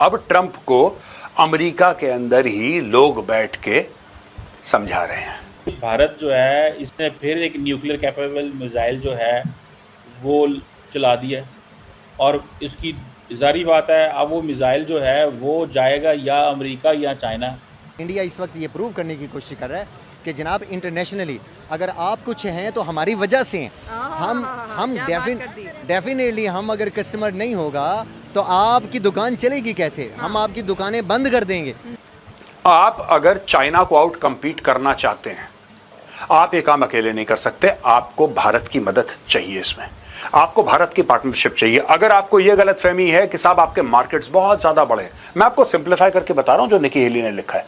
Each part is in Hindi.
अब ट्रंप को अमेरिका के अंदर ही लोग बैठ के समझा रहे हैं। भारत जो है इसने फिर एक न्यूक्लियर कैपेबल मिसाइल जो है वो चला दिया और इसकी ज़ाहिर बात है अब वो मिसाइल जो है वो जाएगा या अमेरिका या चाइना। इंडिया इस वक्त ये प्रूव करने की कोशिश कर रहा है कि जनाब इंटरनेशनली अगर आप कुछ हैं तो हमारी वजह से हैं। हम डेफिनेटली हम अगर कस्टमर नहीं होगा तो आपकी दुकान चलेगी कैसे? हम आपकी दुकानें बंद कर देंगे। आप अगर चाइना को आउट कम्पीट करना चाहते हैं, आप ये काम अकेले नहीं कर सकते। आपको भारत की मदद चाहिए, इसमें आपको भारत की पार्टनरशिप चाहिए। अगर आपको यह गलतफहमी है कि साहब आपके मार्केट्स बहुत ज्यादा बड़े हैं, मैं आपको सिंप्लीफाई करके बता रहा हूं जो निकी हेली ने लिखा है।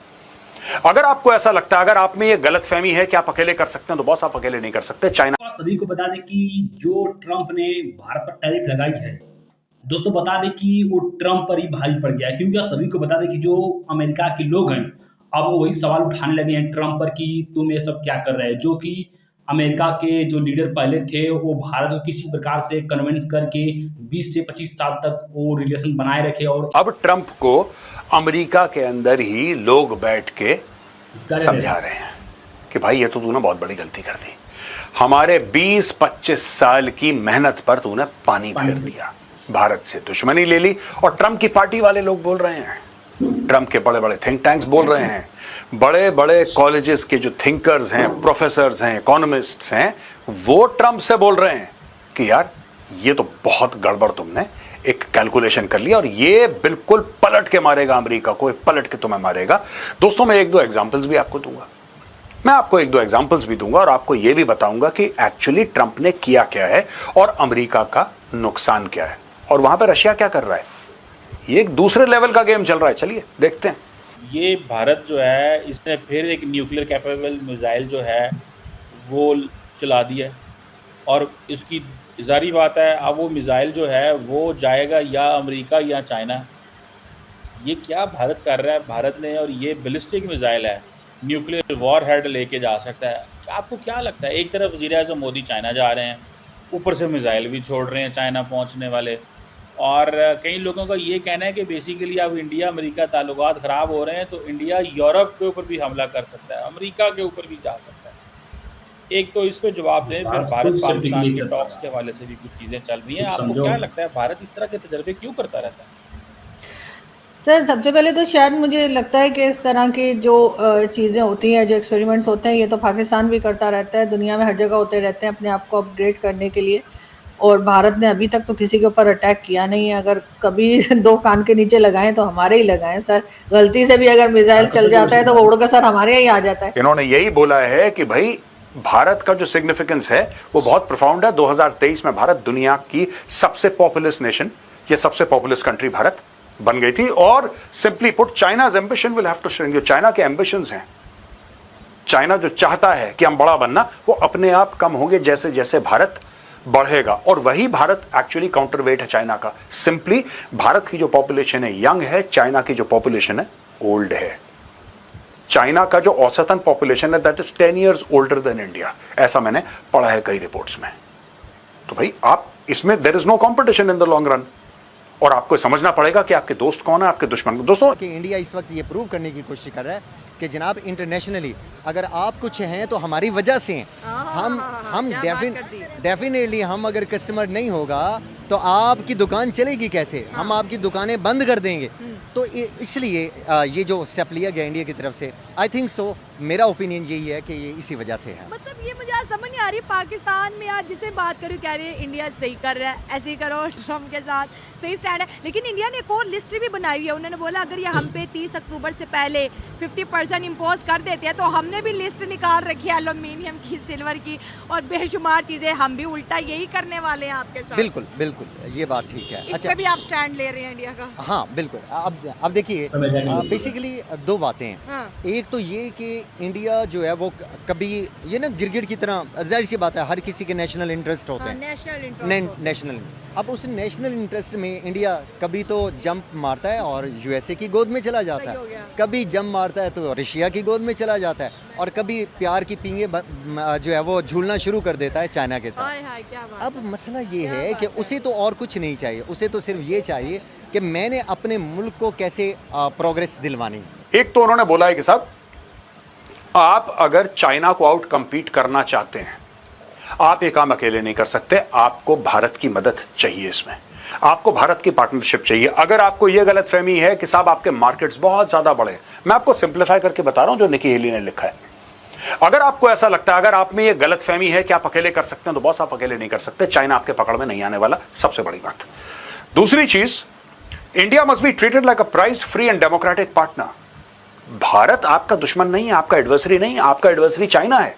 अगर आपको ऐसा लगता है, अगर आप में यह गलतफहमी है कि आप अकेले कर सकते हैं, तो बॉस आप अकेले नहीं कर सकते। चाइना सभी को बता दें कि जो ट्रंप ने भारत पर टैरिफ लगाई है, दोस्तों बता दें कि वो ट्रंप पर ही भारी पड़ गया है, क्योंकि सभी को बता दें कि जो अमेरिका के लोग हैं अब वो वही सवाल उठाने लगे हैं ट्रंप पर कि तुम ये सब क्या कर रहे हैं। जो कि अमेरिका के जो लीडर पहले थे वो भारत को किसी प्रकार से कन्विंस करके 20 से 25 साल तक वो रिलेशन बनाए रखे। और अब ट्रंप को अमेरिका के अंदर ही लोग बैठ के समझा रहे हैं कि भाई ये तो तूने बहुत बड़ी गलती कर दी, हमारे 20-25 साल की मेहनत पर तूने पानी फेर दिया, भारत से दुश्मनी ले ली। और ट्रंप की पार्टी वाले लोग बोल रहे हैं, ट्रंप के बड़े बड़े थिंक टैंक्स बोल रहे हैं, बड़े बड़े कॉलेजेस के जो थिंकर्स हैं, प्रोफेसर्स हैं, इकोनॉमिस्ट्स हैं, वो ट्रंप से बोल रहे हैं कि यार ये तो बहुत गड़बड़ तुमने एक कैलकुलेशन कर लिया और ये बिल्कुल पलट के मारेगा अमेरिका को, पलट के तुम्हें मारेगा। दोस्तों मैं एक दो एग्जांपल्स भी आपको दूंगा, मैं आपको एक दो एग्जांपल्स भी दूंगा और आपको यह भी बताऊंगा कि एक्चुअली ट्रंप ने किया क्या है और अमेरिका का नुकसान क्या है और वहां पर रशिया क्या कर रहा है। ये एक दूसरे लेवल का गेम चल रहा है, चलिए देखते हैं। ये भारत जो है इसने फिर एक न्यूक्लियर कैपेबल मिसाइल जो है वो चला दिया और इसकी ज़ाहिर बात है अब वो मिसाइल जो है वो जाएगा या अमेरिका या चाइना। ये क्या भारत कर रहा है भारत ने, और ये बैलिस्टिक मिसाइल है, न्यूक्लियर वॉर हेड लेके जा सकता है। आपको क्या लगता है, एक तरफ वज़ीर-ए-आज़म मोदी चाइना जा रहे हैं, ऊपर से मिसाइल भी छोड़ रहे हैं चाइना पहुंचने वाले, और कई लोगों का ये कहना है कि बेसिकली अब इंडिया अमेरिका ताल्लुकात ख़राब हो रहे हैं तो इंडिया यूरोप के ऊपर भी हमला कर सकता है, अमेरिका के ऊपर भी जा सकता है। एक तो इस पे जवाब दें, फिर भारत पाकिस्तान के टॉक्स के हवाले से भी कुछ चीज़ें चल रही हैं। आपको क्या लगता है भारत इस तरह के तजर्बे क्यों करता रहता है? सर सबसे पहले तो शायद मुझे लगता है कि इस तरह की जो चीज़ें होती हैं, जो एक्सपेरिमेंट्स होते हैं, ये तो पाकिस्तान भी करता रहता है, दुनिया में हर जगह होते रहते हैं अपने आप को अपग्रेड करने के लिए। और भारत ने अभी तक तो किसी के ऊपर अटैक किया नहीं है। अगर कभी दो कान के नीचे लगाएं तो हमारे ही लगाएं सर। गलती से भी अगर मिसाइल चल जाता है तो वो उड़कर सर हमारे ही आ जाता है। इन्होंने यही बोला है कि भाई भारत का जो सिग्निफिकेंस है वो बहुत प्रोफाउंड है। 2023 में भारत दुनिया की सबसे पॉपुलस नेशन या सबसे पॉपुलस कंट्री भारत बन गई थी। और simply put, China's ambition will have to shrink. जो चाइना के एम्बिशंस हैं, चाइना जो चाहता है कि हम बड़ा बनना, वो अपने आप कम होंगे जैसे जैसे भारत बढ़ेगा। और वही भारत एक्चुअली काउंटरवेट है चाइना का। सिंपली भारत की जो पॉपुलेशन है यंग है, चाइना की जो पॉपुलेशन है ओल्ड है। चाइना का जो औसतन पॉपुलेशन है that is 10 years older than India, ऐसा मैंने पढ़ा है कई रिपोर्ट्स में। तो भाई आप इसमें there is no competition in the long run. और आपको समझना पड़ेगा कि आपके दोस्त कौन है, आपके दुश्मन। दोस्तों कि इंडिया इस वक्त ये प्रूव करने की कोशिश कर रहा है कि जनाब इंटरनेशनली अगर आप कुछ हैं तो हमारी वजह से हैं। हम डेफिनेटली हम अगर कस्टमर नहीं होगा तो आपकी दुकान चलेगी कैसे? हम आपकी दुकानें बंद कर देंगे। तो इसलिए ये जो स्टेप लिया गया इंडिया की तरफ से, आई थिंक सो, मेरा ओपिनियन यही है कि ये इसी वजह से है। मतलब ये मुझे आज समझ नहीं आ रही, पाकिस्तान में आज जिसे बात करूँ कह रही है इंडिया सही कर रहा है, ऐसे ही करो, ट्रम्प के साथ सही स्टैंड है। लेकिन इंडिया ने एक और लिस्ट भी बनाई हुई है। उन्होंने बोला अगर ये हम पे 30 अक्टूबर से पहले 50% इम्पोज कर देते हैं तो हमने भी लिस्ट निकाल रखी है एल्यूमिनियम की, सिल्वर की और बेशुमार चीज़ें। हम भी उल्टा यही करने वाले हैं आपके साथ। बिल्कुल बिल्कुल, ये बात ठीक है। इस पे भी आप स्टैंड ले रहे हैं इंडिया का? हाँ बिल्कुल। अब देखिए बेसिकली दो बातें हैं। हाँ। एक तो ये कि इंडिया जो है वो कभी ये ना गिरगिट की तरह, जाहिर सी बात है हर किसी के नेशनल इंटरेस्ट होते हैं। नेशनल अब उस नेशनल इंटरेस्ट में इंडिया कभी तो जंप मारता है और यूएसए की गोद में चला जाता है, कभी जंप मारता है तो रशिया की गोद में चला जाता है, और कभी प्यार की पींगे जो है वो झूलना शुरू कर देता है चाइना के साथ। अब मसला ये है कि उसे तो और कुछ नहीं चाहिए, उसे तो सिर्फ ये चाहिए कि मैंने अपने मुल्क को कैसे प्रोग्रेस दिलवानी। एक तो उन्होंने बोला है कि साहब आप अगर चाइना को आउट कम्पीट करना चाहते हैं, आप ये काम अकेले नहीं कर सकते, आपको भारत की मदद चाहिए, इसमें आपको भारत की पार्टनरशिप चाहिए। अगर आपको यह गलतफहमी है कि साहब आपके मार्केट्स बहुत ज्यादा बड़े, मैं आपको सिंप्लीफाई करके बता रहा हूं जो निकी हेली ने लिखा है। अगर आपको ऐसा लगता है, अगर आप में यह गलतफहमी है कि आप अकेले कर सकते हैं, तो बॉस आप अकेले नहीं कर सकते, चाइना आपके पकड़ में नहीं आने वाला, सबसे बड़ी बात। दूसरी चीज, India must be treated like a prized, free and democratic partner. Bharat आपका दुश्मन नहीं है, आपका एडवर्सरी नहीं है, आपका एडवर्सरी चाइना है।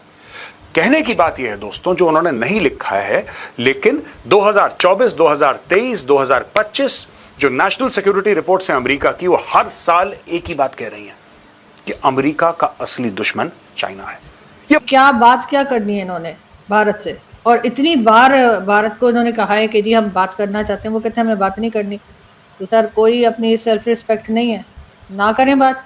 कहने की बात यह है दोस्तों, जो उन्होंने नहीं लिखा है, लेकिन 2024, 2023, 2025 जो नेशनल सिक्योरिटी रिपोर्ट्स हैं अमेरिका की, वो हर साल एक ही बात कह रही हैं कि अमेरिका का असली दुश्मन चाइना है। ये क्या बात क्या करनी है इन्होंने भारत से, और इतनी बार भारत को इन्होंने कहा है कि जी हम बात करना चाहते हैं, वो कहते हैं हमें बात नहीं करनी। तो सर कोई अपनी सेल्फ रिस्पेक्ट नहीं है, ना करें बात।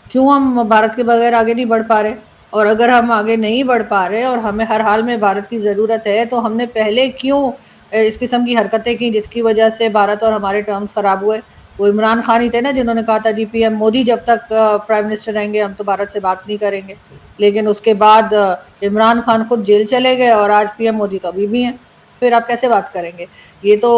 क्यों हम भारत के बगैर आगे नहीं बढ़ पा रहे? और अगर हम आगे नहीं बढ़ पा रहे और हमें हर हाल में भारत की ज़रूरत है, तो हमने पहले क्यों इस किस्म की हरकतें की जिसकी वजह से भारत और हमारे टर्म्स ख़राब हुए? वो इमरान खान ही थे ना जिन्होंने कहा था जी पीएम मोदी जब तक प्राइम मिनिस्टर रहेंगे हम तो भारत से बात नहीं करेंगे। लेकिन उसके बाद इमरान खान खुद जेल चले गए और आज पीएम मोदी तो अभी भी हैं, फिर आप कैसे बात करेंगे? ये तो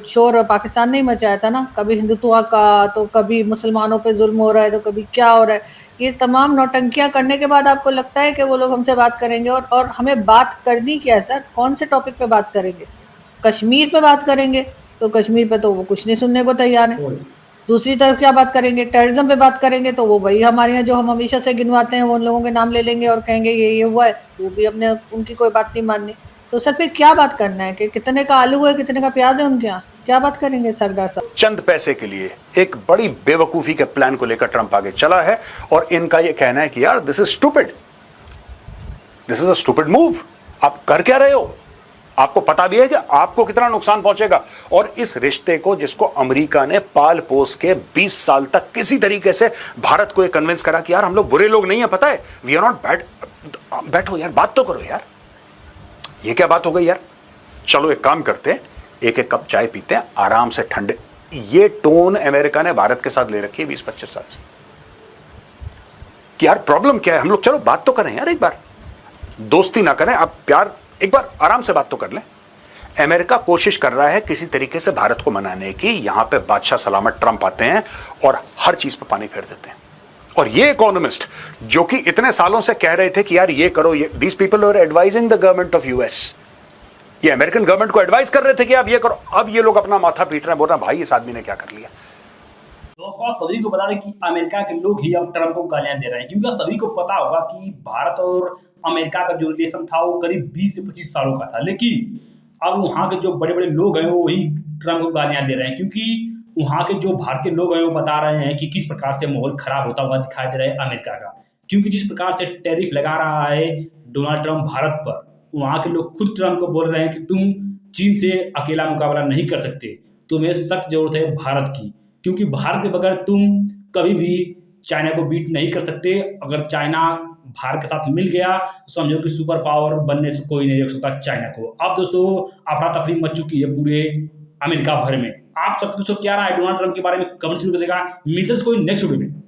शोर पाकिस्तान ने ही मचाया था ना, कभी हिंदुत्व का, तो कभी मुसलमानों पे जुल्म हो रहा है, तो कभी क्या हो रहा है। ये तमाम नौटंकियां करने के बाद आपको लगता है कि वो लोग हमसे बात करेंगे? और हमें बात करनी क्या है सर? कौन से टॉपिक पे बात करेंगे? कश्मीर पे बात करेंगे तो कश्मीर पे तो वो कुछ नहीं सुनने को तैयार है। दूसरी तरफ क्या बात करेंगे? टेररिज्म पे बात करेंगे तो वो वही हमारे यहाँ जो हम हमेशा से गिनवाते हैं वो उन लोगों के नाम ले लेंगे और कहेंगे ये हुआ है, वो भी हमने उनकी कोई बात नहीं माननी। तो सर फिर क्या बात करना है कि कितने का आलू है, कितने का प्याज है उनके यहाँ? क्या बात करेंगे सरदार साहब? चंद पैसे के लिए एक बड़ी बेवकूफी के प्लान को लेकर ट्रंप आगे चला है और इनका यह कहना है कि यार this is stupid, this is a stupid move. आप कर क्या रहे हो? आपको पता भी है कि आपको कितना नुकसान पहुंचेगा। और इस रिश्ते को जिसको अमेरिका ने पाल पोस के 20 साल तक किसी तरीके से भारत को कन्विंस करा कि यार हम लोग बुरे लोग नहीं है, पता है, वी आर नॉट बैड। बैठो यार, बात तो करो यार, ये क्या बात हो गई यार? चलो एक काम करते हैं, एक एक कप चाय पीते हैं आराम से ठंडे। ये टोन अमेरिका ने भारत के साथ ले रखी है 20-25 साल से कि यार प्रॉब्लम क्या है, हम लोग चलो बात तो करें यार, एक बार दोस्ती ना करें, आप प्यार, एक बार आराम से बात तो कर लें। अमेरिका कोशिश कर रहा है किसी तरीके से भारत को मनाने की। यहां पे बादशाह सलामत ट्रंप आते हैं और हर चीज पे पानी फेर देते हैं। और ये इकोनॉमिस्ट जो कि इतने सालों से कह रहे थे कि यार ये करो, ये these people are advising the government of US, ये अमेरिकन गवर्नमेंट को एडवाइस कर रहे थे कि आप ये करो। अब ये लोग अपना माथा पीट रहे हैं, बोल रहे हैं भाई इस आदमी ने क्या कर लिया। दोस्तों सभी को बता दें कि अमेरिका के लोग ही अब ट्रंप को गालियां दे रहे हैं, क्योंकि सभी को पता होगा कि भारत और अमेरिका का जो रिलेशन था वो करीब 20 से 25 सालों का था। लेकिन अब वहाँ के जो बड़े बड़े लोग हैं वो वही ट्रंप को गालियां दे रहे हैं, क्योंकि वहाँ के जो भारतीय लोग हैं वो बता रहे हैं कि किस प्रकार से माहौल खराब होता हुआ दिखाई दे रहा है अमेरिका का। क्योंकि जिस प्रकार से टैरिफ लगा रहा है डोनाल्ड ट्रंप भारत पर, वहाँ के लोग खुद ट्रंप को बोल रहे हैं कि तुम चीन से अकेला मुकाबला नहीं कर सकते, तुम्हें सख्त जरूरत है भारत की, क्योंकि भारत के बगैर तुम कभी भी चाइना को बीट नहीं कर सकते। अगर चाइना भारत के साथ मिल गया तो समझो कि सुपर पावर बनने से कोई नहीं रोक सकता चाइना को। अब दोस्तों अफरा तफरी मच चुकी है पूरे अमेरिका भर में। आप सब दोस्तों क्या राय डोनाल्ड ट्रंप के बारे में कमेंट जरूर बताइएगा। मिलते हैं कोई नेक्स्ट वीडियो में।